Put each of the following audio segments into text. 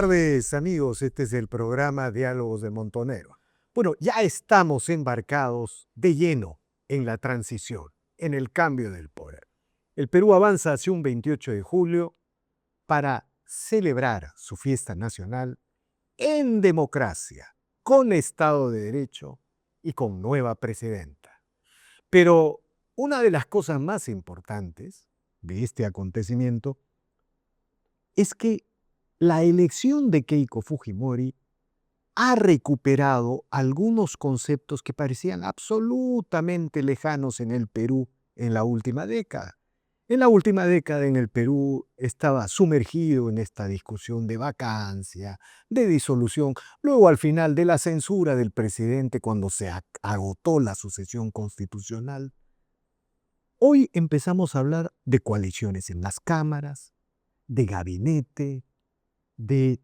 tardes, amigos. Este es el programa Diálogos de Montonero. Bueno, ya estamos embarcados de lleno en la transición, en el cambio del poder. El Perú avanza hacia un 28 de julio para celebrar su fiesta nacional en democracia, con Estado de Derecho y con nueva presidenta. Pero una de las cosas más importantes de este acontecimiento es que la elección de Keiko Fujimori ha recuperado algunos conceptos que parecían absolutamente lejanos en el Perú en la última década. En la última década en el Perú estaba sumergido en esta discusión de vacancia, de disolución, luego al final de la censura del presidente cuando se agotó la sucesión constitucional. Hoy empezamos a hablar de coaliciones en las cámaras, de gabinete, de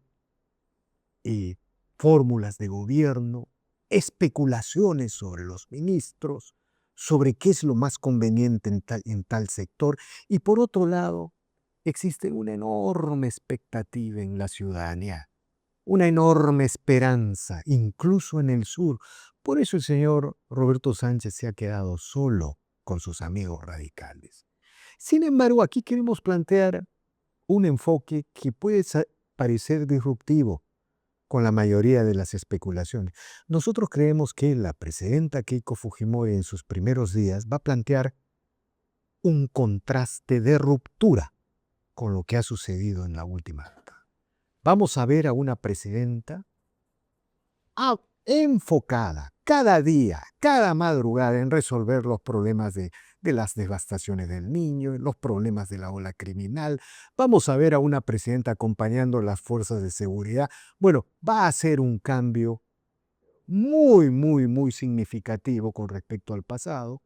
fórmulas de gobierno, especulaciones sobre los ministros, sobre qué es lo más conveniente en tal sector. Y por otro lado, existe una enorme expectativa en la ciudadanía, una enorme esperanza, incluso en el sur. Por eso el señor Roberto Sánchez se ha quedado solo con sus amigos radicales. Sin embargo, aquí queremos plantear un enfoque que puede parecer disruptivo con la mayoría de las especulaciones. Nosotros creemos que la presidenta Keiko Fujimori en sus primeros días va a plantear un contraste de ruptura con lo que ha sucedido en la última década. Vamos a ver a una presidenta enfocada cada día, cada madrugada en resolver los problemas de las devastaciones del Niño, los problemas de la ola criminal. Vamos a ver a una presidenta acompañando las fuerzas de seguridad. Bueno, va a ser un cambio muy significativo con respecto al pasado.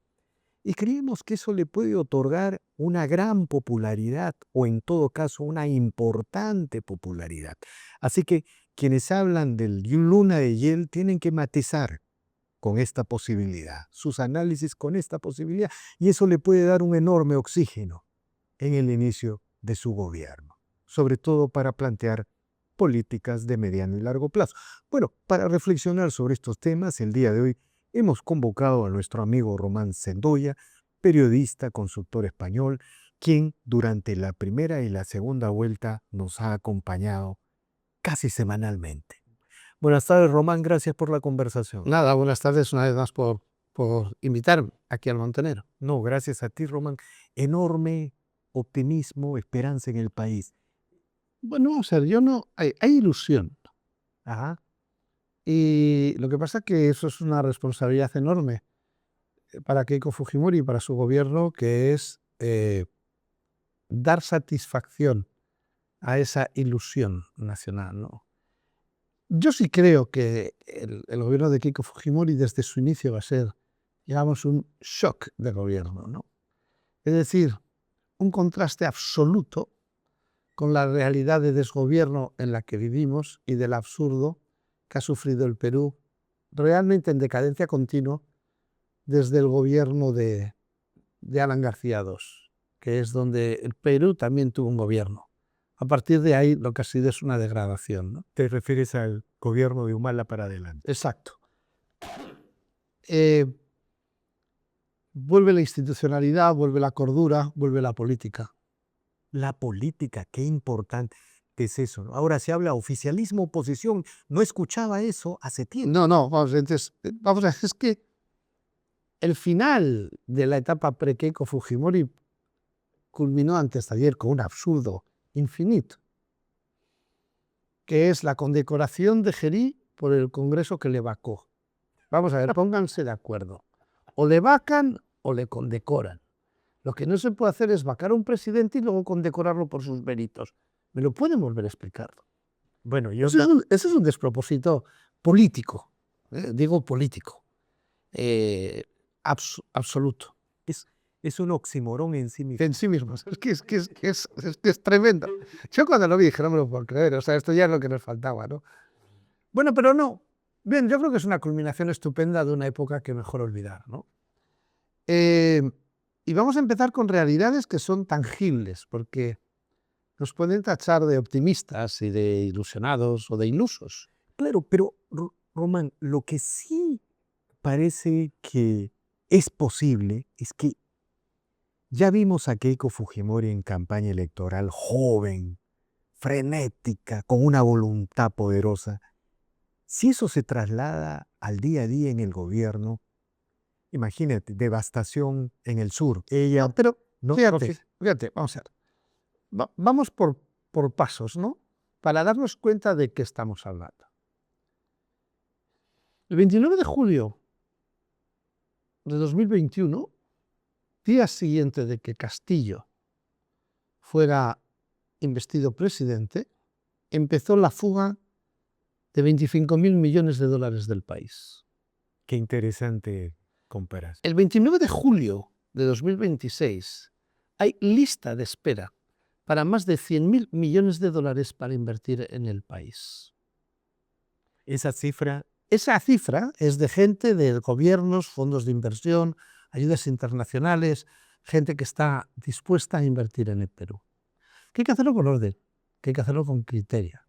Y creemos que eso le puede otorgar una gran popularidad o en todo caso una importante popularidad. Así que quienes hablan del luna de hiel tienen que matizar con esta posibilidad, sus análisis con esta posibilidad, y eso le puede dar un enorme oxígeno en el inicio de su gobierno, sobre todo para plantear políticas de mediano y largo plazo. Bueno, para reflexionar sobre estos temas, el día de hoy hemos convocado a nuestro amigo Román Sendoya, periodista, consultor español, quien durante la primera y la segunda vuelta nos ha acompañado casi semanalmente. Buenas tardes, Román, gracias por la conversación. Nada, buenas tardes una vez más por invitarme aquí al Montonero. No, gracias a ti, Román. Enorme optimismo, esperanza en el país. Bueno, vamos a ver, hay ilusión. Ajá. Y lo que pasa es que eso es una responsabilidad enorme para Keiko Fujimori y para su gobierno, que es dar satisfacción a esa ilusión nacional, ¿no? Yo sí creo que el gobierno de Keiko Fujimori desde su inicio va a ser, digamos, un shock de gobierno, ¿no? Es decir, un contraste absoluto con la realidad de desgobierno en la que vivimos y del absurdo que ha sufrido el Perú, realmente en decadencia continua, desde el gobierno de Alan García II, que es donde el Perú también tuvo un gobierno. A partir de ahí lo que ha sido es una degradación, ¿no? Te refieres al gobierno de Humala para adelante. Exacto. Vuelve la institucionalidad, vuelve la cordura, vuelve la política. La política, qué importante es eso, ¿no? Ahora se habla oficialismo, oposición. No escuchaba eso hace tiempo. No, vamos a ver, es que el final de la etapa pre-Keiko Fujimori culminó antes de ayer con un absurdo infinito, que es la condecoración de Gerí por el Congreso que le vacó. Vamos a ver, pónganse de acuerdo. O le vacan o le condecoran. Lo que no se puede hacer es vacar a un presidente y luego condecorarlo por sus méritos. ¿Me lo pueden volver a explicar? Bueno, Ese es un despropósito político, digo político, absoluto. Es un oxímoron en sí mismo. En sí mismo, es que es tremendo. Yo cuando lo vi dije, no me lo puedo creer, o sea, esto ya es lo que nos faltaba, ¿no? Bueno, pero no. Bien, yo creo que es una culminación estupenda de una época que mejor olvidar, ¿no? Y vamos a empezar con realidades que son tangibles, porque nos pueden tachar de optimistas y de ilusionados o de ilusos. Claro, pero Román, lo que sí parece que es posible es que ya vimos a Keiko Fujimori en campaña electoral joven, frenética, con una voluntad poderosa. Si eso se traslada al día a día en el gobierno, imagínate, devastación en el sur. Ella, No, pero no, fíjate, vamos a ver. Vamos por pasos, ¿no? Para darnos cuenta de qué estamos hablando. El 29 de julio de 2021, día siguiente de que Castillo fuera investido presidente, empezó la fuga de 25.000 millones de dólares del país. qué interesante comparación. El 29 de julio de 2026 hay lista de espera para más de 100.000 millones de dólares para invertir en el país. Esa cifra, Esa cifra es de gente de gobiernos, fondos de inversión, ayudas internacionales, gente que está dispuesta a invertir en el Perú. Que hay que hacerlo con orden, que hay que hacerlo con criterio.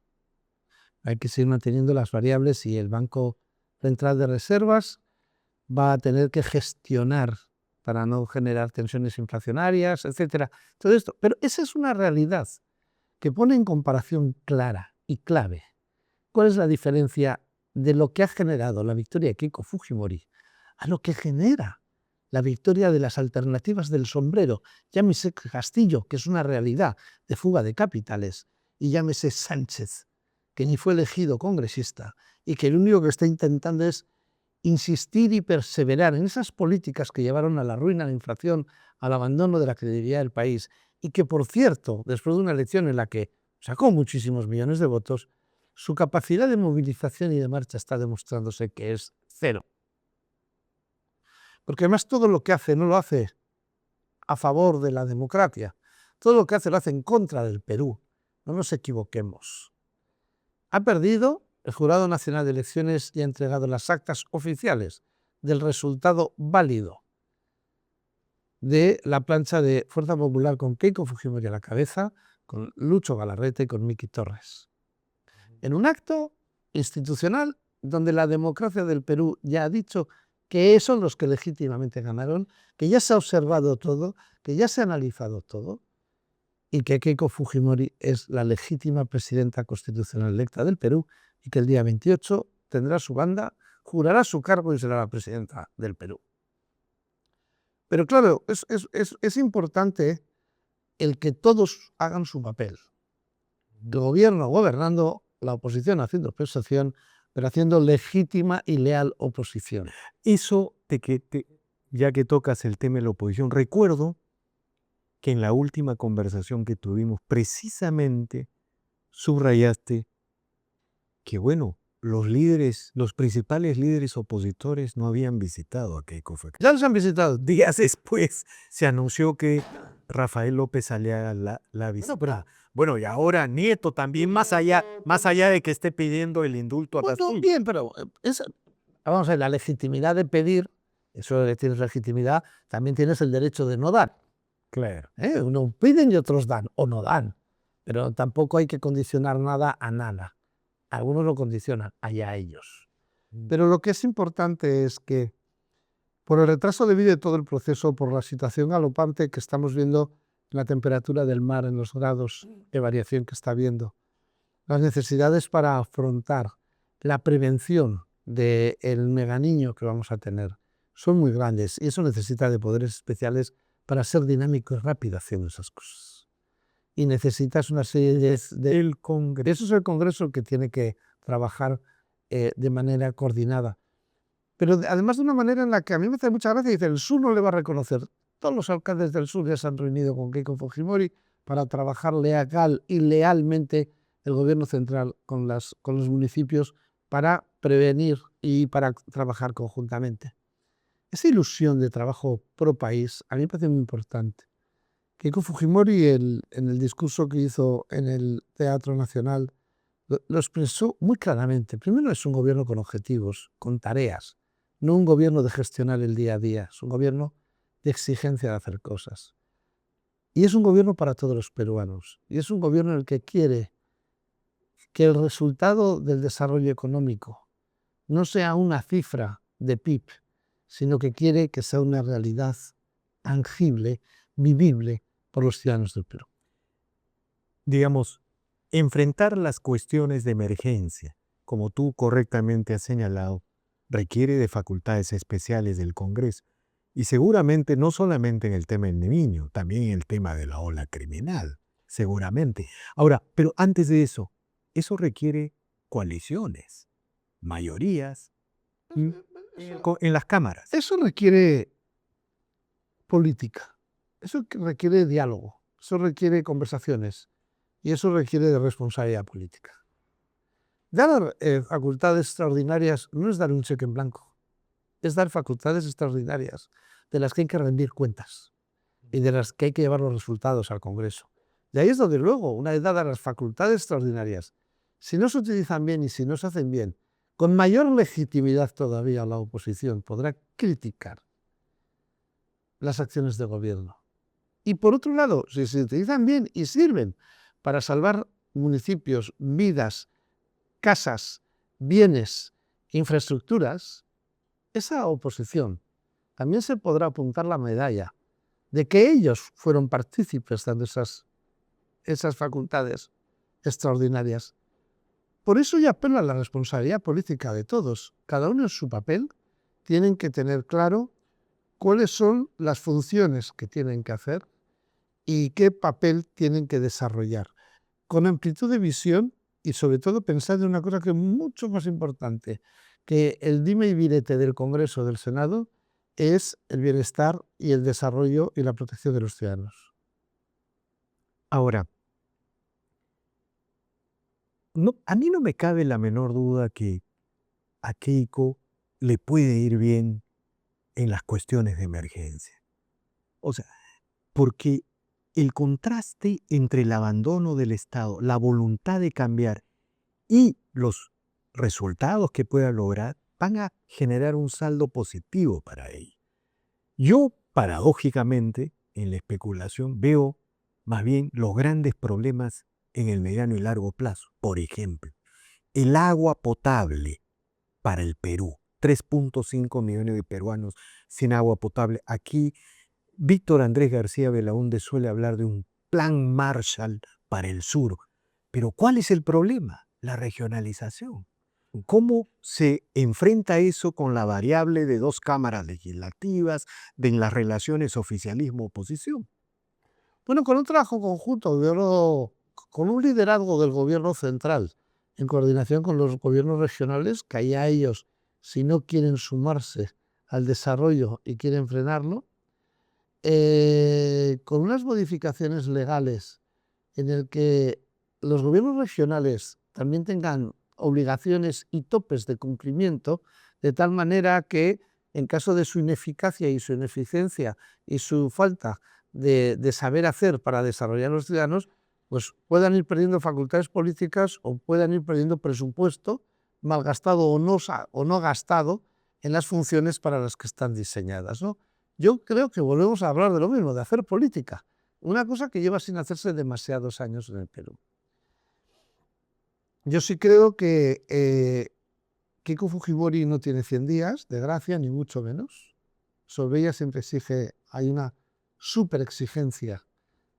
Hay que seguir manteniendo las variables y el Banco Central de Reservas va a tener que gestionar para no generar tensiones inflacionarias, etcétera. Todo esto. Pero esa es una realidad que pone en comparación clara y clave cuál es la diferencia de lo que ha generado la victoria de Keiko Fujimori a lo que genera la victoria de las alternativas del sombrero. Llámese Castillo, que es una realidad de fuga de capitales, y llámese Sánchez, que ni fue elegido congresista y que lo único que está intentando es insistir y perseverar en esas políticas que llevaron a la ruina, a la inflación, al abandono de la credibilidad del país, y que, por cierto, después de una elección en la que sacó muchísimos millones de votos, su capacidad de movilización y de marcha está demostrándose que es cero. Porque además todo lo que hace no lo hace a favor de la democracia, todo lo que hace lo hace en contra del Perú. No nos equivoquemos. Ha perdido. El Jurado Nacional de Elecciones ya ha entregado las actas oficiales del resultado válido de la plancha de Fuerza Popular con Keiko Fujimori a la cabeza, con Lucho Galarreta y con Miki Torres. En un acto institucional donde la democracia del Perú ya ha dicho que son los que legítimamente ganaron, que ya se ha observado todo, que ya se ha analizado todo, y que Keiko Fujimori es la legítima presidenta constitucional electa del Perú y que el día 28 tendrá su banda, jurará su cargo y será la presidenta del Perú. Pero claro, es importante el que todos hagan su papel. El gobierno gobernando, la oposición haciendo oposición, pero haciendo legítima y leal oposición. eso ya que tocas el tema de la oposición, recuerdo que en la última conversación que tuvimos precisamente subrayaste que, bueno, los principales líderes opositores no habían visitado a Keiko Fujimori. Ya los han visitado. Días después se anunció que Rafael López Aliaga la visitaba. Bueno, y ahora Nieto también, más allá de que esté pidiendo el indulto a Bueno, Castillo. bien, pero vamos a ver, la legitimidad de pedir, eso de que tienes legitimidad, también tienes el derecho de no dar. Claro. Unos piden y otros dan, o no dan. Pero tampoco hay que condicionar nada a nada. Algunos lo condicionan, allá ellos. Pero lo que es importante es que por el retraso debido de todo el proceso, por la situación galopante que estamos viendo en la temperatura del mar, en los grados de variación que está habiendo, las necesidades para afrontar la prevención del meganiño que vamos a tener son muy grandes y eso necesita de poderes especiales para ser dinámico y rápido haciendo esas cosas. Y necesitas una serie de... El Congreso. Eso es el Congreso que tiene que trabajar de manera coordinada. Pero además de una manera en la que a mí me hace mucha gracia, dice, el sur no le va a reconocer. Todos los alcaldes del sur ya se han reunido con Keiko Fujimori para trabajar legal y lealmente el gobierno central con los municipios para prevenir y para trabajar conjuntamente. Esa ilusión de trabajo pro país a mí me parece muy importante. Keiko Fujimori en el discurso que hizo en el Teatro Nacional lo expresó muy claramente. Primero, es un gobierno con objetivos, con tareas, no un gobierno de gestionar el día a día, es un gobierno de exigencia de hacer cosas. Y es un gobierno para todos los peruanos. Y es un gobierno en el que quiere que el resultado del desarrollo económico no sea una cifra de PIB, sino que quiere que sea una realidad tangible, vivible por los ciudadanos del Perú. Digamos, enfrentar las cuestiones de emergencia, como tú correctamente has señalado, requiere de facultades especiales del Congreso. Y seguramente no solamente en el tema del niño, también en el tema de la ola criminal, seguramente. Ahora, pero antes de eso requiere coaliciones, mayorías en las cámaras. Eso requiere política, eso requiere diálogo, eso requiere conversaciones y eso requiere de responsabilidad política. Dar facultades extraordinarias no es dar un cheque en blanco, es dar facultades extraordinarias de las que hay que rendir cuentas y de las que hay que llevar los resultados al Congreso. De ahí es donde luego, una vez dadas las facultades extraordinarias, si no se utilizan bien y si no se hacen bien, con mayor legitimidad todavía la oposición podrá criticar las acciones de gobierno. Y por otro lado, si se utilizan bien y sirven para salvar municipios, vidas, casas, bienes, infraestructuras, esa oposición también se podrá apuntar la medalla de que ellos fueron partícipes de esas facultades extraordinarias. Por eso yo apelo a la responsabilidad política de todos. Cada uno en su papel tienen que tener claro cuáles son las funciones que tienen que hacer y qué papel tienen que desarrollar. Con amplitud de visión y sobre todo pensar en una cosa que es mucho más importante, que el dime y direte del Congreso o del Senado es el bienestar y el desarrollo y la protección de los ciudadanos. Ahora, a mí no me cabe la menor duda que a Keiko le puede ir bien en las cuestiones de emergencia. O sea, porque el contraste entre el abandono del Estado, la voluntad de cambiar y los resultados que pueda lograr van a generar un saldo positivo para ella. Yo, paradójicamente, en la especulación veo más bien los grandes problemas en el mediano y largo plazo. Por ejemplo, el agua potable para el Perú. 3.5 millones de peruanos sin agua potable. Aquí, Víctor Andrés García Belaúnde suele hablar de un plan Marshall para el sur. Pero ¿cuál es el problema? La regionalización. ¿Cómo se enfrenta eso con la variable de dos cámaras legislativas, de en las relaciones oficialismo-oposición? Bueno, con un trabajo conjunto, con un liderazgo del gobierno central, en coordinación con los gobiernos regionales, que allá ellos, si no quieren sumarse al desarrollo y quieren frenarlo, con unas modificaciones legales en el que los gobiernos regionales también tengan obligaciones y topes de cumplimiento, de tal manera que en caso de su ineficacia y su ineficiencia y su falta de saber hacer para desarrollar a los ciudadanos, pues puedan ir perdiendo facultades políticas o puedan ir perdiendo presupuesto malgastado o no gastado en las funciones para las que están diseñadas, ¿no? Yo creo que volvemos a hablar de lo mismo, de hacer política, una cosa que lleva sin hacerse demasiados años en el Perú. Yo sí creo que Keiko Fujimori no tiene 100 días de gracia, ni mucho menos. Sobre ella siempre hay una súper exigencia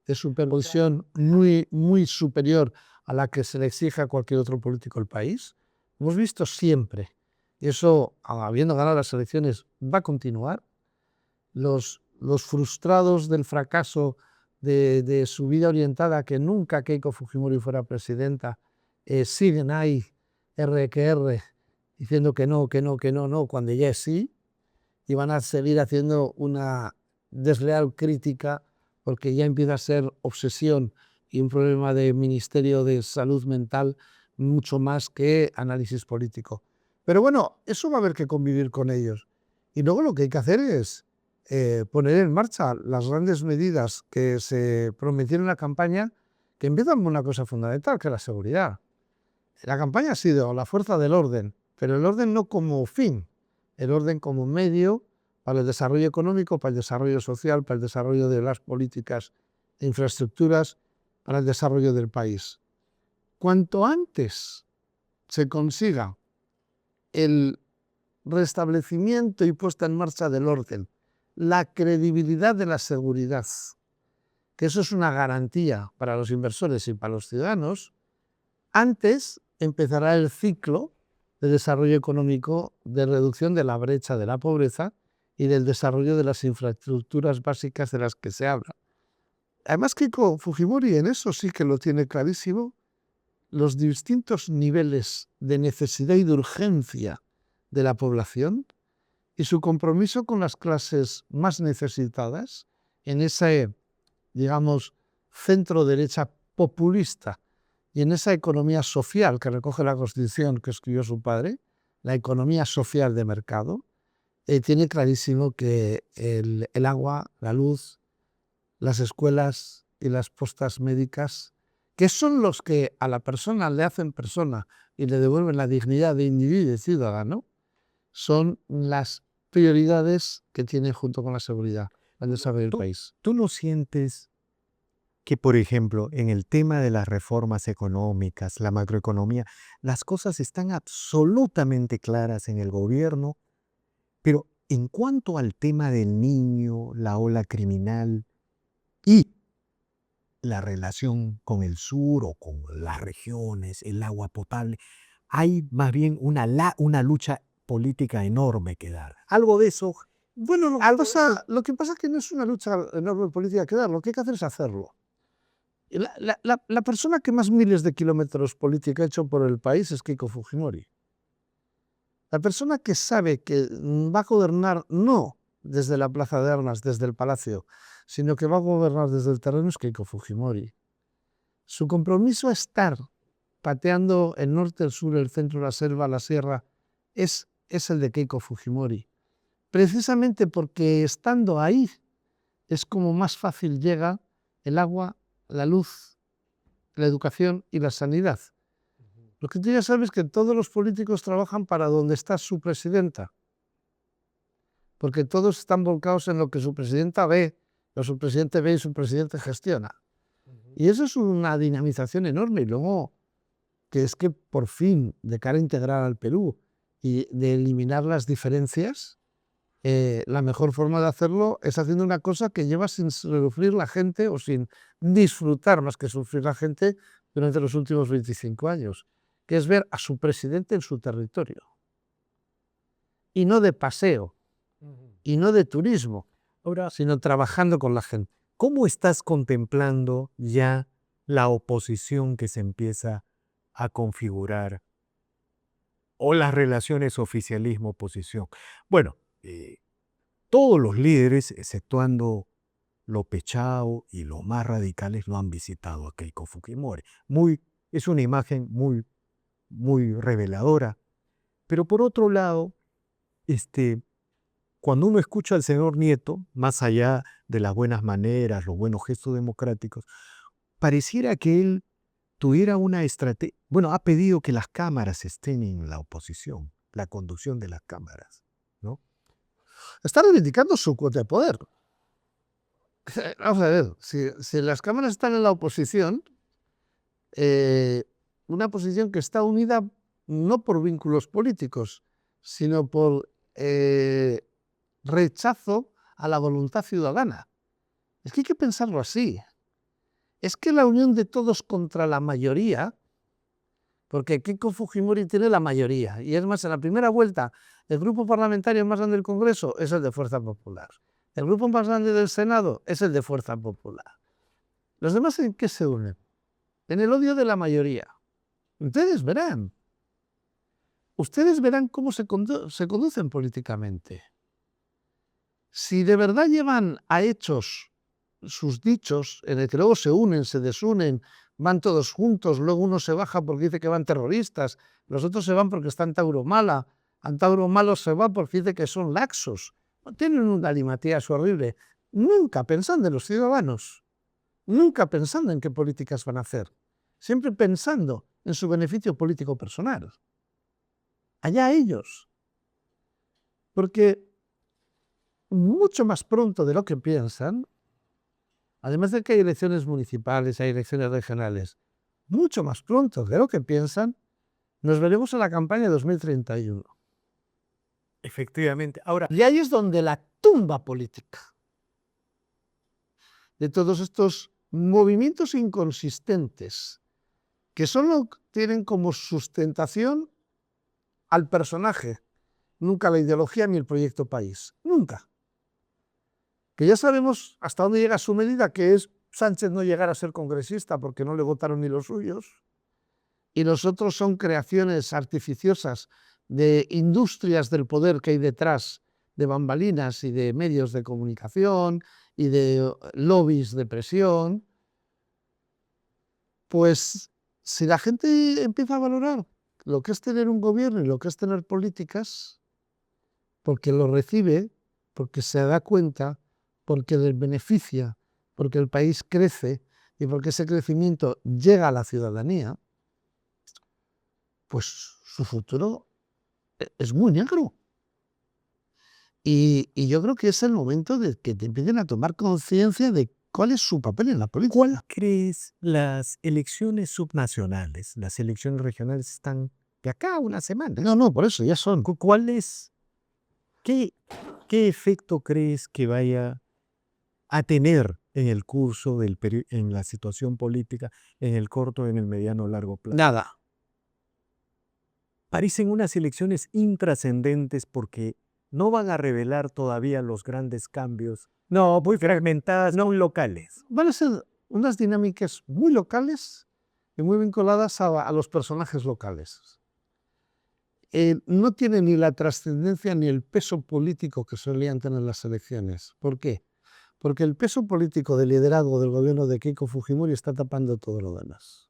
de supervisión muy, muy superior a la que se le exige a cualquier otro político del país. Hemos visto siempre, y eso, habiendo ganado las elecciones, va a continuar. Los frustrados del fracaso de su vida orientada, que nunca Keiko Fujimori fuera presidenta, siguen ahí, R que R, diciendo que no, que no, que no, no, cuando ya es sí, y van a seguir haciendo una desleal crítica porque ya empieza a ser obsesión y un problema de Ministerio de Salud Mental mucho más que análisis político. Pero bueno, eso va a haber que convivir con ellos. Y luego lo que hay que hacer es poner en marcha las grandes medidas que se prometieron en la campaña, que empiezan con una cosa fundamental, que es la seguridad. La campaña ha sido la fuerza del orden, pero el orden no como fin, el orden como medio para el desarrollo económico, para el desarrollo social, para el desarrollo de las políticas infraestructuras para el desarrollo del país. Cuanto antes se consiga el restablecimiento y puesta en marcha del orden, la credibilidad de la seguridad, que eso es una garantía para los inversores y para los ciudadanos, antes empezará el ciclo de desarrollo económico, de reducción de la brecha de la pobreza y del desarrollo de las infraestructuras básicas de las que se habla. Además, Keiko Fujimori en eso sí que lo tiene clarísimo, los distintos niveles de necesidad y de urgencia de la población y su compromiso con las clases más necesitadas en ese, digamos, centro-derecha populista y en esa economía social que recoge la Constitución que escribió su padre, la economía social de mercado, tiene clarísimo que el agua, la luz, las escuelas y las postas médicas, que son los que a la persona le hacen persona y le devuelven la dignidad de individuo y ciudadano, son las prioridades que tiene junto con la seguridad el desarrollo del país. ¿Tú no sientes que, por ejemplo, en el tema de las reformas económicas, la macroeconomía, las cosas están absolutamente claras en el gobierno, pero en cuanto al tema del niño, la ola criminal y la relación con el sur o con las regiones, el agua potable, hay más bien una lucha política enorme que dar? Algo de eso. Bueno, lo que pasa es que no es una lucha enorme política que dar, lo que hay que hacer es hacerlo. La persona que más miles de kilómetros política ha hecho por el país es Keiko Fujimori. La persona que sabe que va a gobernar no desde la Plaza de Armas, desde el Palacio, sino que va a gobernar desde el terreno es Keiko Fujimori. Su compromiso a estar pateando el norte, el sur, el centro, la selva, la sierra, es el de Keiko Fujimori. Precisamente porque estando ahí es como más fácil llega el agua, la luz, la educación y la sanidad. Lo que tú ya sabes es que todos los políticos trabajan para donde está su presidenta, porque todos están volcados en lo que su presidenta ve, lo que su presidente ve y su presidente gestiona. Y eso es una dinamización enorme. Y luego, que es que por fin, de cara a integrar al Perú y de eliminar las diferencias, la mejor forma de hacerlo es haciendo una cosa que lleva sin sufrir la gente o sin disfrutar más que sufrir la gente durante los últimos 25 años, que es ver a su presidente en su territorio. Y no de paseo, y no de turismo, sino trabajando con la gente. ¿Cómo estás contemplando ya la oposición que se empieza a configurar o las relaciones oficialismo-oposición? Bueno, todos los líderes, exceptuando López Chao y los más radicales, no han visitado a Keiko Fujimori. Es una imagen muy reveladora. Pero por otro lado, cuando uno escucha al señor Nieto, más allá de las buenas maneras, los buenos gestos democráticos, pareciera que él tuviera una estrategia. Bueno, ha pedido que las cámaras estén en la oposición, la conducción de las cámaras, ¿no? Está reivindicando su cuota de poder. Vamos a ver, si las cámaras están en la oposición, una posición que está unida no por vínculos políticos, sino por rechazo a la voluntad ciudadana. Es que hay que pensarlo así. Es que la unión de todos contra la mayoría, porque Keiko Fujimori tiene la mayoría, y es más, en la primera vuelta, el grupo parlamentario más grande del Congreso es el de Fuerza Popular. El grupo más grande del Senado es el de Fuerza Popular. ¿Los demás en qué se unen? En el odio de la mayoría. Ustedes verán cómo se conducen políticamente. Si de verdad llevan a hechos sus dichos, en el que luego se unen, se desunen, van todos juntos, luego uno se baja porque dice que van terroristas, los otros se van porque están en Tauromala, Tauromala se va porque dice que son laxos. Tienen un galimatías horrible, nunca pensando en los ciudadanos, nunca pensando en qué políticas van a hacer, siempre pensando en su beneficio político personal. Allá ellos. Porque mucho más pronto de lo que piensan, además de que hay elecciones municipales, hay elecciones regionales, mucho más pronto de lo que piensan, nos veremos en la campaña de 2031. Efectivamente. Ahora, Y ahí es donde la tumba política de todos estos movimientos inconsistentes que solo tienen como sustentación al personaje, nunca la ideología ni el proyecto país, nunca. Que ya sabemos hasta dónde llega su medida, que es Sánchez no llegar a ser congresista porque no le votaron ni los suyos, y los otros son creaciones artificiosas de industrias del poder que hay detrás, de bambalinas y de medios de comunicación y de lobbies de presión. Pues si la gente empieza a valorar lo que es tener un gobierno y lo que es tener políticas, porque lo recibe, porque se da cuenta, porque les beneficia, porque el país crece y porque ese crecimiento llega a la ciudadanía, pues su futuro es muy negro. Y yo creo que es el momento de que te empiecen a tomar conciencia de cuál es su papel en la ¿cuál política. crees las elecciones subnacionales? Las elecciones regionales están de acá a una semana. No, por eso ya son. ¿Cuál es, qué, qué efecto crees que vaya a tener en el curso en la situación política, en el corto, en el mediano, largo plazo? Nada. Parecen unas elecciones intrascendentes porque no van a revelar todavía los grandes cambios, no, muy fragmentadas, no locales. Van a ser unas dinámicas muy locales y muy vinculadas a los personajes locales. No tiene ni la trascendencia ni el peso político que solían tener las elecciones. ¿Por qué? Porque el peso político del liderazgo del gobierno de Keiko Fujimori está tapando todo lo demás.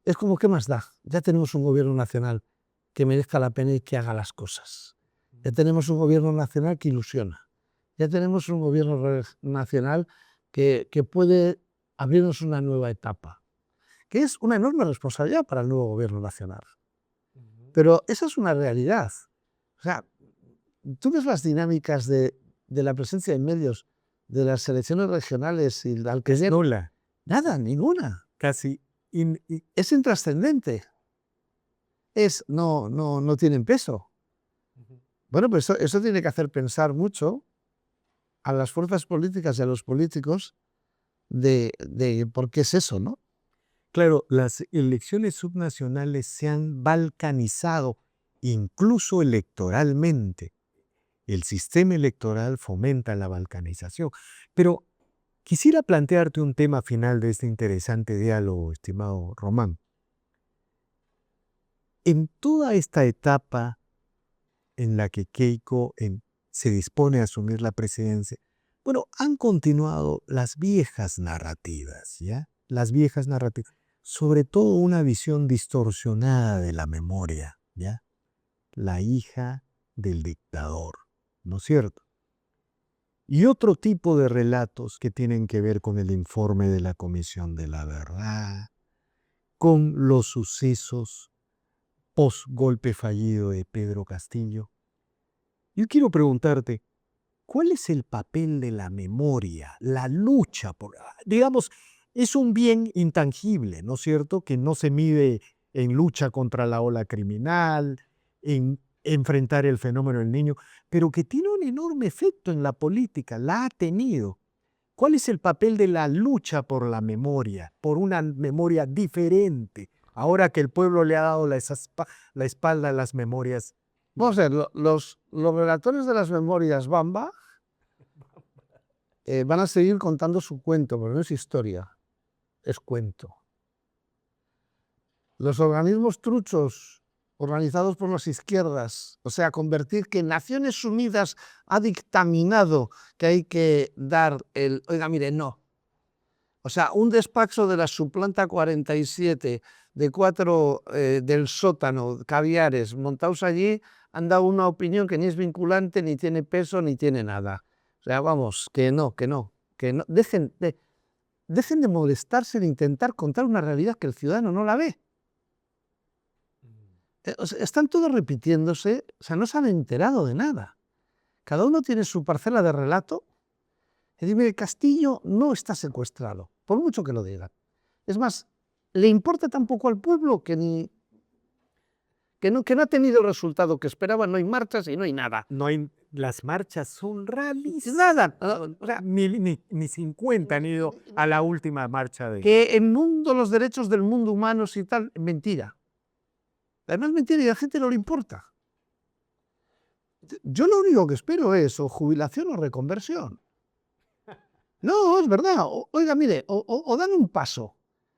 Es como, ¿qué más da? Ya tenemos un gobierno nacional que merezca la pena y que haga las cosas. Ya tenemos un gobierno nacional que ilusiona. Ya tenemos un gobierno nacional que puede abrirnos una nueva etapa, que es una enorme responsabilidad para el nuevo gobierno nacional. Pero esa es una realidad. O sea, tú ves las dinámicas de la presencia en medios de las elecciones regionales y al que Es nula, nada, ninguna. casi Es intrascendente. No tienen peso. Bueno, pues eso tiene que hacer pensar mucho a las fuerzas políticas y a los políticos de por qué es eso, ¿no? Claro, las elecciones subnacionales se han balcanizado incluso electoralmente. El sistema electoral fomenta la balcanización. Pero quisiera plantearte un tema final de este interesante diálogo, estimado Román. En toda esta etapa en la que Keiko se dispone a asumir la presidencia, bueno, han continuado las viejas narrativas, ¿ya? Las viejas narrativas, sobre todo una visión distorsionada de la memoria, ¿ya? La hija del dictador, ¿no es cierto? Y otro tipo de relatos que tienen que ver con el informe de la Comisión de la Verdad, con los sucesos post-golpe fallido de Pedro Castillo. Yo quiero preguntarte, ¿cuál es el papel de la memoria, la lucha por, digamos, es un bien intangible, ¿no es cierto?, que no se mide en lucha contra la ola criminal, en enfrentar el fenómeno del niño, pero que tiene un enorme efecto en la política, la ha tenido. ¿Cuál es el papel de la lucha por la memoria, por una memoria diferente, ahora que el pueblo le ha dado la espalda a las memorias? Vamos a ver, los relatores de las memorias Bamba van a seguir contando su cuento, pero no es historia, es cuento. Los organismos truchos organizados por las izquierdas, o sea, convertir que Naciones Unidas ha dictaminado que hay que dar el... Oiga, mire, no. O sea, un despacho de la Suplanta 47 de 4 del sótano, caviares, montados allí, han dado una opinión que ni es vinculante, ni tiene peso, ni tiene nada. O sea, vamos, que no. Dejen de molestarse en intentar contar una realidad que el ciudadano no la ve. O sea, están todos repitiéndose, o sea, no se han enterado de nada. Cada uno tiene su parcela de relato Es decir, mire, Castillo no está secuestrado, por mucho que lo digan. Es más, le importa tan poco al pueblo que no ha tenido el resultado que esperaba, no hay marchas y no hay nada. No hay, las marchas son rarísimas. Nada. O sea, Ni 50 han ido a la última marcha de... que en mundo los derechos del mundo humanos y tal, mentira. Además, mentira y a la gente no le importa. Yo lo único que espero es o jubilación o reconversión. No, es verdad. Oiga, mire, o dan un paso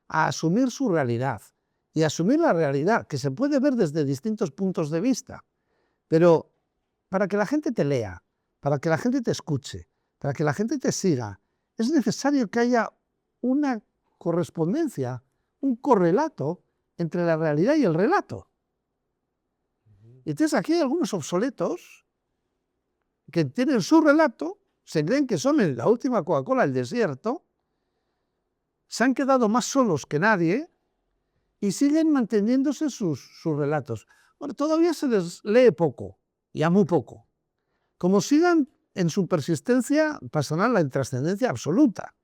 a asumir su realidad y asumir la realidad, que se puede ver desde distintos puntos de vista, pero para que la gente te lea, para que la gente te escuche, para que la gente te siga, es necesario que haya una correspondencia, un correlato entre la realidad y el relato. Y entonces aquí hay algunos obsoletos que tienen su relato, se creen que son la última Coca-Cola del desierto, se han quedado más solos que nadie y siguen manteniéndose sus relatos. Bueno, todavía se les lee poco, ya muy poco. Como sigan en su persistencia, pasarán la intrascendencia absoluta.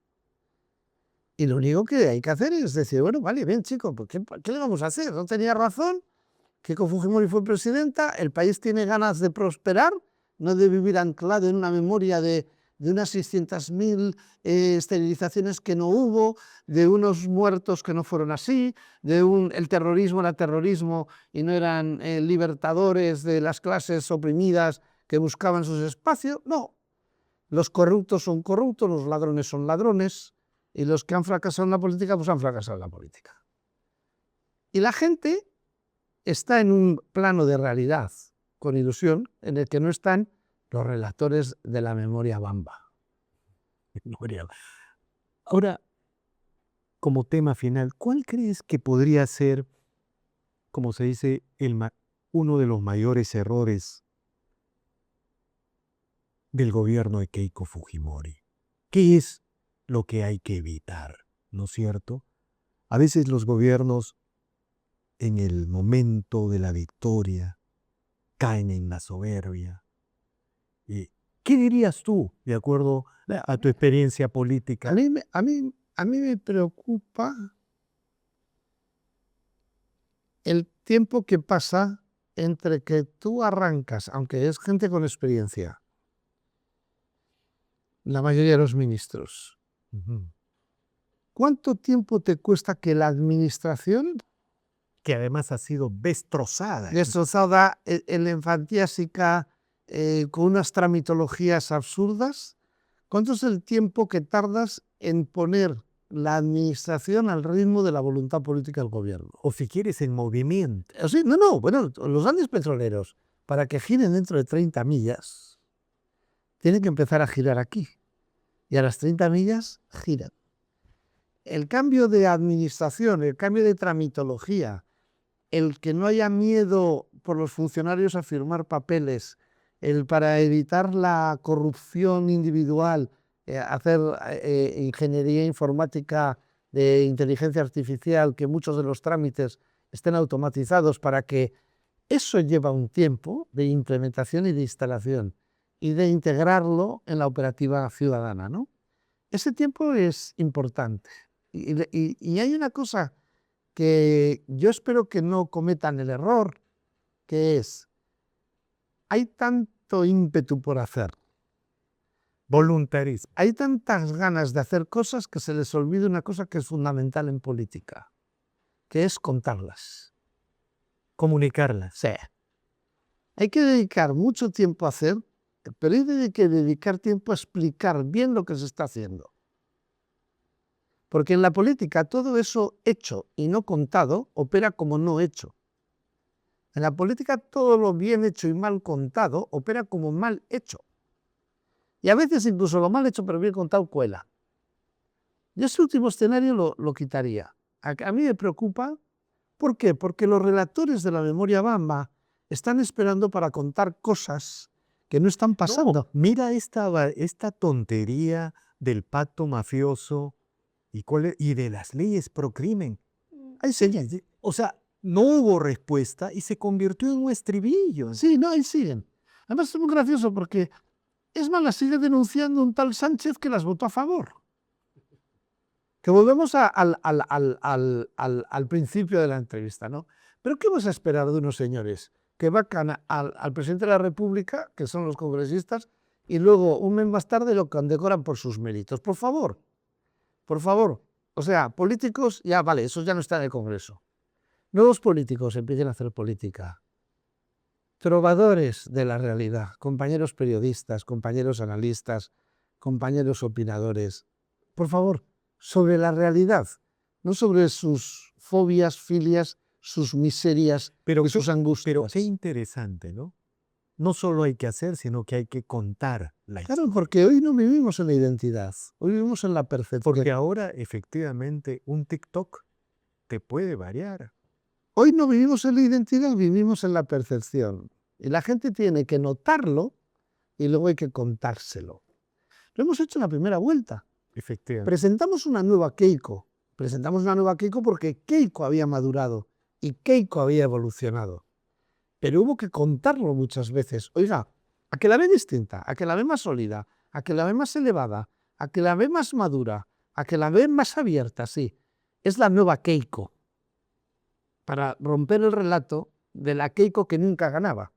Y lo único que hay que hacer es decir, bueno, vale, bien, chicos, pues ¿qué le vamos a hacer? ¿No tenía razón? Keiko Fujimori fue presidenta, el país tiene ganas de prosperar, no de vivir anclado en una memoria de unas 600.000 esterilizaciones que no hubo, de unos muertos que no fueron así, el terrorismo era terrorismo y no eran libertadores de las clases oprimidas que buscaban sus espacios. No, los corruptos son corruptos, los ladrones son ladrones, y los que han fracasado en la política, pues han fracasado en la política. Y la gente está en un plano de realidad, con ilusión, en el que no están los relatores de la memoria bamba. Ahora, como tema final, ¿cuál crees que podría ser, como se dice, uno de los mayores errores del gobierno de Keiko Fujimori? ¿Qué es lo que hay que evitar? ¿No es cierto? A veces los gobiernos, en el momento de la victoria, caen en la soberbia. ¿Qué dirías tú, de acuerdo a tu experiencia política? A mí me preocupa el tiempo que pasa entre que tú arrancas, aunque es gente con experiencia, la mayoría de los ministros. ¿Cuánto tiempo te cuesta que la administración, Que además ha sido destrozada. destrozada en la infantiásica, con unas tramitologías absurdas, cuánto es el tiempo que tardas en poner la administración al ritmo de la voluntad política del gobierno? O si quieres, en movimiento. Sí, no, bueno, los grandes petroleros, para que giren dentro de 30 millas, tienen que empezar a girar aquí. Y a las 30 millas giran. El cambio de administración, el cambio de tramitología, el que no haya miedo por los funcionarios a firmar papeles, el para evitar la corrupción individual, hacer ingeniería informática de inteligencia artificial, que muchos de los trámites estén automatizados, para que eso lleva un tiempo de implementación y de instalación y de integrarlo en la operativa ciudadana, ¿no? Ese tiempo es importante. Y hay una cosa que yo espero que no cometan el error, que es, hay tanto ímpetu por hacer, Voluntarismo. hay tantas ganas de hacer cosas que se les olvida una cosa que es fundamental en política, que es contarlas. Comunicarlas. Sí. Hay que dedicar mucho tiempo a hacer, pero hay que dedicar tiempo a explicar bien lo que se está haciendo. Porque en la política todo eso hecho y no contado opera como no hecho. En la política todo lo bien hecho y mal contado opera como mal hecho. Y a veces incluso lo mal hecho pero bien contado cuela. Yo ese último escenario lo quitaría. A mí me preocupa. ¿Por qué? Porque los relatores de la memoria bamba están esperando para contar cosas que no están pasando. No, mira esta tontería del pacto mafioso y de las leyes pro crimen. Ahí siguen. O sea, no hubo respuesta y se convirtió en un estribillo. Sí, no, ahí siguen. Además es muy gracioso porque Es más, las sigue denunciando un tal Sánchez que las votó a favor. Que volvemos al principio de la entrevista, ¿no? Pero ¿qué vas a esperar de unos señores que vacan al presidente de la República, que son los congresistas, y luego un mes más tarde lo condecoran por sus méritos? Por favor, por favor. O sea, políticos, ya vale, esos ya no están en el Congreso. Nuevos políticos empiecen a hacer política. Trovadores de la realidad, compañeros periodistas, compañeros analistas, compañeros opinadores. Por favor, sobre la realidad, no sobre sus fobias, filias, sus miserias y sus angustias. Pero qué interesante, ¿no? No solo hay que hacer, sino que hay que contar la historia. Claro, porque hoy no vivimos en la identidad, hoy vivimos en la percepción. Porque ahora, efectivamente, un TikTok te puede variar. Hoy no vivimos en la identidad, vivimos en la percepción. Y la gente tiene que notarlo y luego hay que contárselo. Lo hemos hecho en la primera vuelta. Efectivamente. Presentamos una nueva Keiko. Presentamos una nueva Keiko porque Keiko había madurado y Keiko había evolucionado. Pero hubo que contarlo muchas veces. Oiga, a que la ve distinta, a que la ve más sólida, a que la ve más elevada, a que la ve más madura, a que la ve más abierta, sí. Es la nueva Keiko. Para romper el relato de la Keiko que nunca ganaba.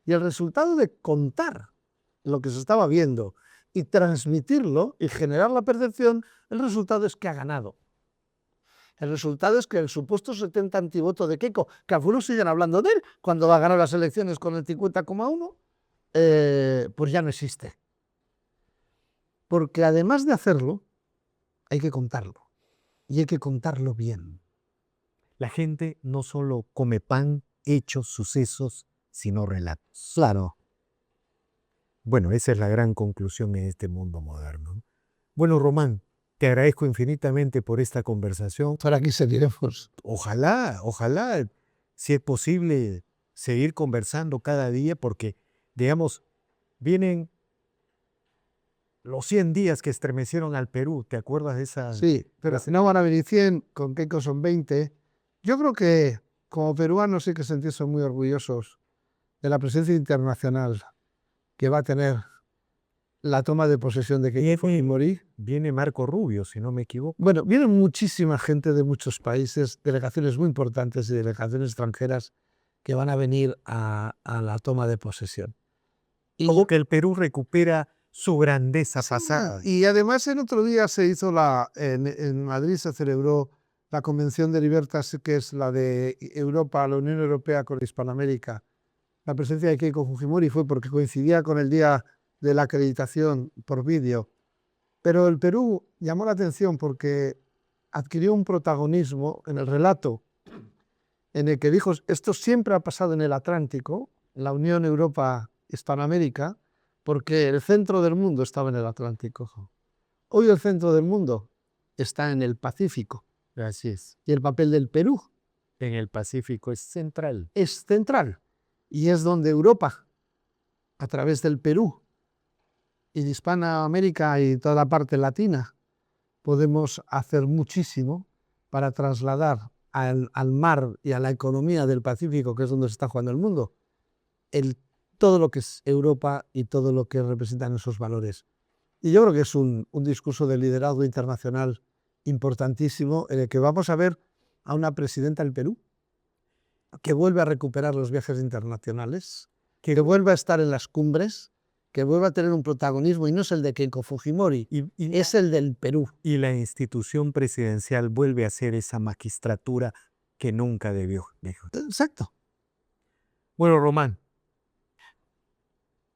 Y el resultado de contar lo que se estaba viendo y transmitirlo y generar la percepción, el resultado es que ha ganado. El resultado es que el supuesto 70 antivoto de Keiko, que algunos siguen hablando de él, cuando va a ganar las elecciones con el 50,1, pues ya no existe. Porque además de hacerlo, hay que contarlo. Y hay que contarlo bien. La gente no solo come pan, hechos, sucesos, sino relatos. Claro. Bueno, esa es la gran conclusión en este mundo moderno. Bueno, Román, te agradezco infinitamente por esta conversación. Por aquí seguiremos. Ojalá, si es posible, seguir conversando cada día porque, digamos, vienen los 100 días que estremecieron al Perú. ¿Te acuerdas de esa? Sí, pero no van a venir 100, con Keiko son 20. Yo creo que como peruanos sí que sentirse muy orgullosos de la presencia internacional que va a tener la toma de posesión de Keiko Fujimori. Viene Marco Rubio, si no me equivoco. Bueno, viene muchísima gente de muchos países, delegaciones muy importantes y delegaciones extranjeras que van a venir a la toma de posesión. Como que el Perú recupera su grandeza pasada. Y además el otro día se hizo en Madrid se celebró la Convención de Libertas, que es la de Europa, la Unión Europea con Hispanoamérica. La presencia de Keiko Fujimori fue porque coincidía con el día de la acreditación por vídeo. Pero el Perú llamó la atención porque adquirió un protagonismo en el relato en el que dijo, esto siempre ha pasado en el Atlántico, la Unión Europa-Hispanoamérica, porque el centro del mundo estaba en el Atlántico. Hoy el centro del mundo está en el Pacífico. Así es. Y el papel del Perú en el Pacífico es central. Es central. Y es donde Europa, a través del Perú y de Hispanoamérica y toda la parte latina, podemos hacer muchísimo para trasladar al mar y a la economía del Pacífico, que es donde se está jugando el mundo, todo lo que es Europa y todo lo que representan esos valores. Y yo creo que es un discurso de liderazgo internacional importantísimo en el que vamos a ver a una presidenta del Perú que vuelve a recuperar los viajes internacionales, que vuelve a estar en las cumbres, que vuelve a tener un protagonismo y no es el de Keiko Fujimori, es el del Perú. Y la institución presidencial vuelve a ser esa magistratura que nunca debió. Exacto. Bueno, Román,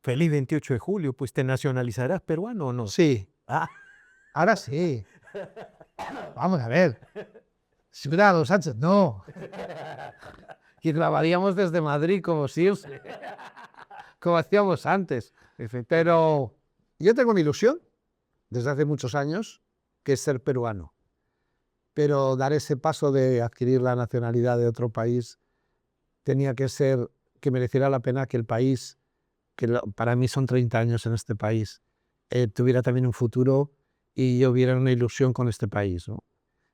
feliz 28 de julio, pues ¿te nacionalizarás peruano o no? Sí. Ahora sí. Vamos a ver. Si hubiera dado Sánchez, no. Y grabaríamos desde Madrid como siempre, como hacíamos antes. Pero yo tengo mi ilusión, desde hace muchos años, que es ser peruano. Pero dar ese paso de adquirir la nacionalidad de otro país tenía que ser, que mereciera la pena que el país, para mí son 30 años en este país, tuviera también un futuro y yo hubiera una ilusión con este país, ¿no?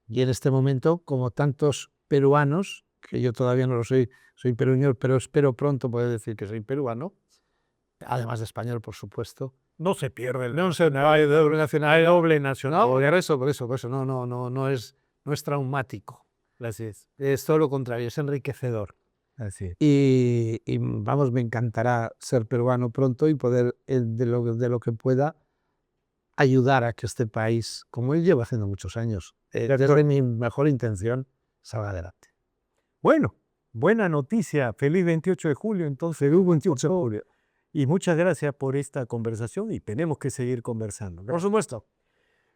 Y en este momento, como tantos peruanos, que yo todavía no lo soy peruño, pero espero pronto poder decir que soy peruano, además de español, por supuesto. No se pierde el No sé, no hay doble nacional, doble nacional. por eso, no es traumático. Así es. Es todo lo contrario, es enriquecedor. Así es. Y vamos, me encantará ser peruano pronto y poder, de lo que pueda, ayudar a que este país, como él lleva haciendo muchos años, desde mi mejor intención, salga adelante. Bueno, buena noticia. Feliz 28 de julio, entonces. Feliz 28 de julio. Y muchas gracias por esta conversación y tenemos que seguir conversando. Por supuesto.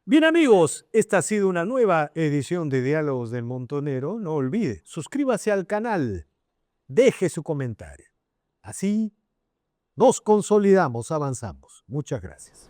Bien amigos, esta ha sido una nueva edición de Diálogos del Montonero. No olvide, suscríbase al canal, deje su comentario. Así nos consolidamos, avanzamos. Muchas gracias.